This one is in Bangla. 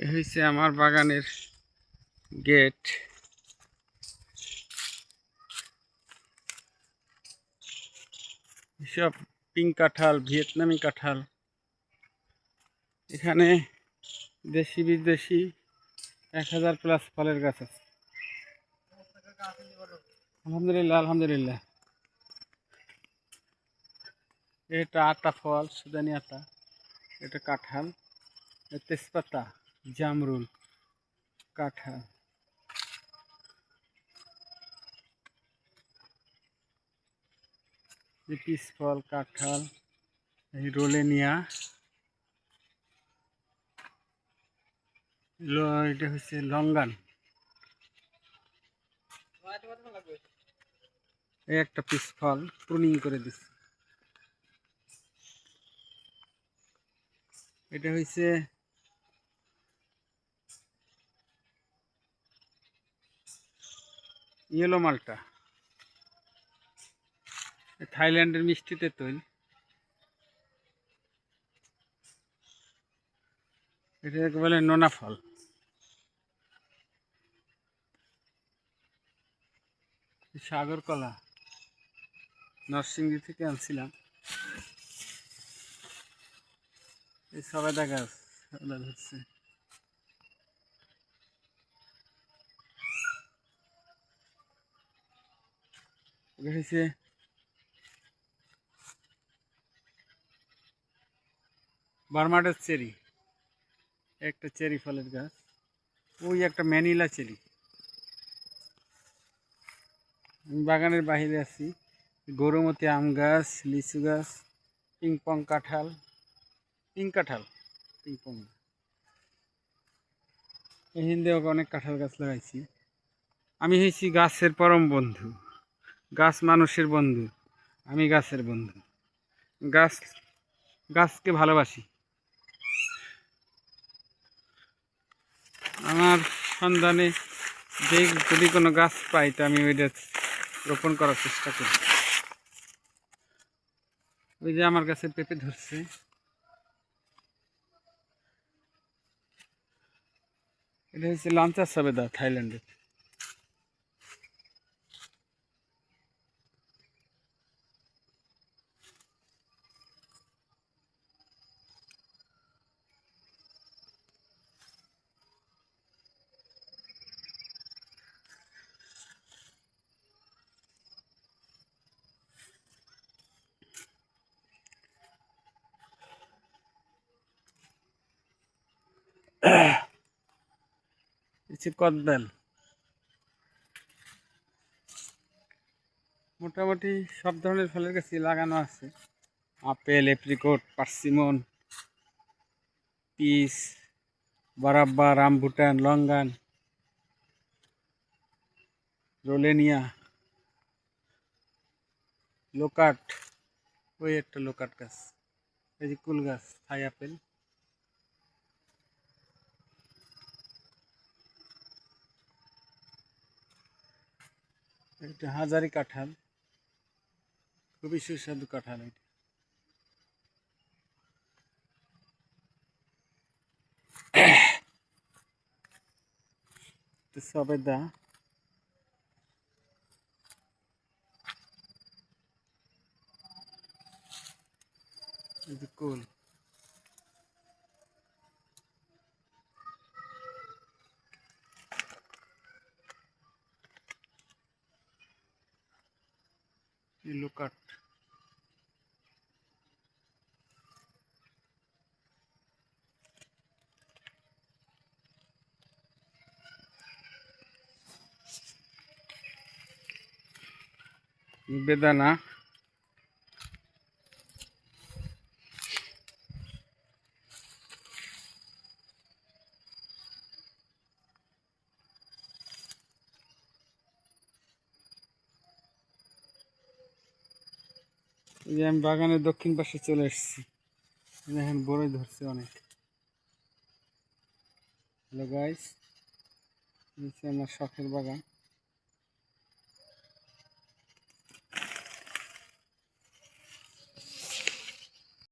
এই হচ্ছে আমার বাগানের গেট। এসব পিঙ্ক কাঁঠাল, ভিয়েতনামি কাঁঠাল। এখানে দেশি বিদেশি 1000+ ফলের গাছ আছে। আলহামদুলিল্লাহ আলহামদুলিল্লাহ। এটা আতা ফল, সুদানি আতা। এটা কাঁঠাল, তেজপাতা, জামরুল, কাঁঠাল। পিস ফল, কাঁঠাল, এই রোলেনিয়া। এটা হচ্ছে লঙ্গান। এই একটা পিস ফল প্রুনিং করে দিচ্ছে। এটা হচ্ছে ইয়েলো মালটা, থাইল্যান্ডের মিষ্টি তেঁতুল। এটা বলে নোনা ফল। সাগর কলা নরসিংদী থেকে আনছিলাম। এই সবেদা গাছ ধরছে। এটা হচ্ছে বার্মাডের চেরি, একটা চেরি ফলের গাছ। ওই একটা ম্যানিলা চেরি। আমি বাগানের বাহিরে আছি। গরুমতি আম গাছ, লিচু গাছ, পিংপং কাঁঠাল, পিংপং। এই হিন্দেও অনেক কাঁঠাল গাছ লাগাইছি। আমি হয়েছি গাছের পরম বন্ধু। গাছ মানুষের বন্ধু, আমি গাছের বন্ধু। গাছকে ভালোবাসি। আমার সন্ধানে যদি কোনো গাছ পাই তো আমি ওইটা রোপণ করার চেষ্টা করি। ওই যে আমার কাছে পেঁপে ধরছে। এটা হচ্ছে লাঞ্চার সবেদা, থাইল্যান্ডের। কদবেল। মোটামুটি সব ধরনের ফলের গাছই লাগানো আছে। আপেল, এপ্রিকট, পার্সিমন, পিস, বারাব্বা, রামভুটান, লঙ্গান, রোলেনিয়া, লোকাট। ওই একটা লোকাট গাছ। এই যে কুল গাছ, থাই আপেল। একটা হাজারি কাঁঠাল, খুবই সুস্বাদু কাঁঠাল। এটা সবেদা। এই যে কুল। এই লোকাট। বেদানা। এই যে আমি বাগানের দক্ষিণ পাশে চলে এসেছি। এখন বড়ই ধরছে অনেক। হ্যালো গাইস, আমার শখের বাগান।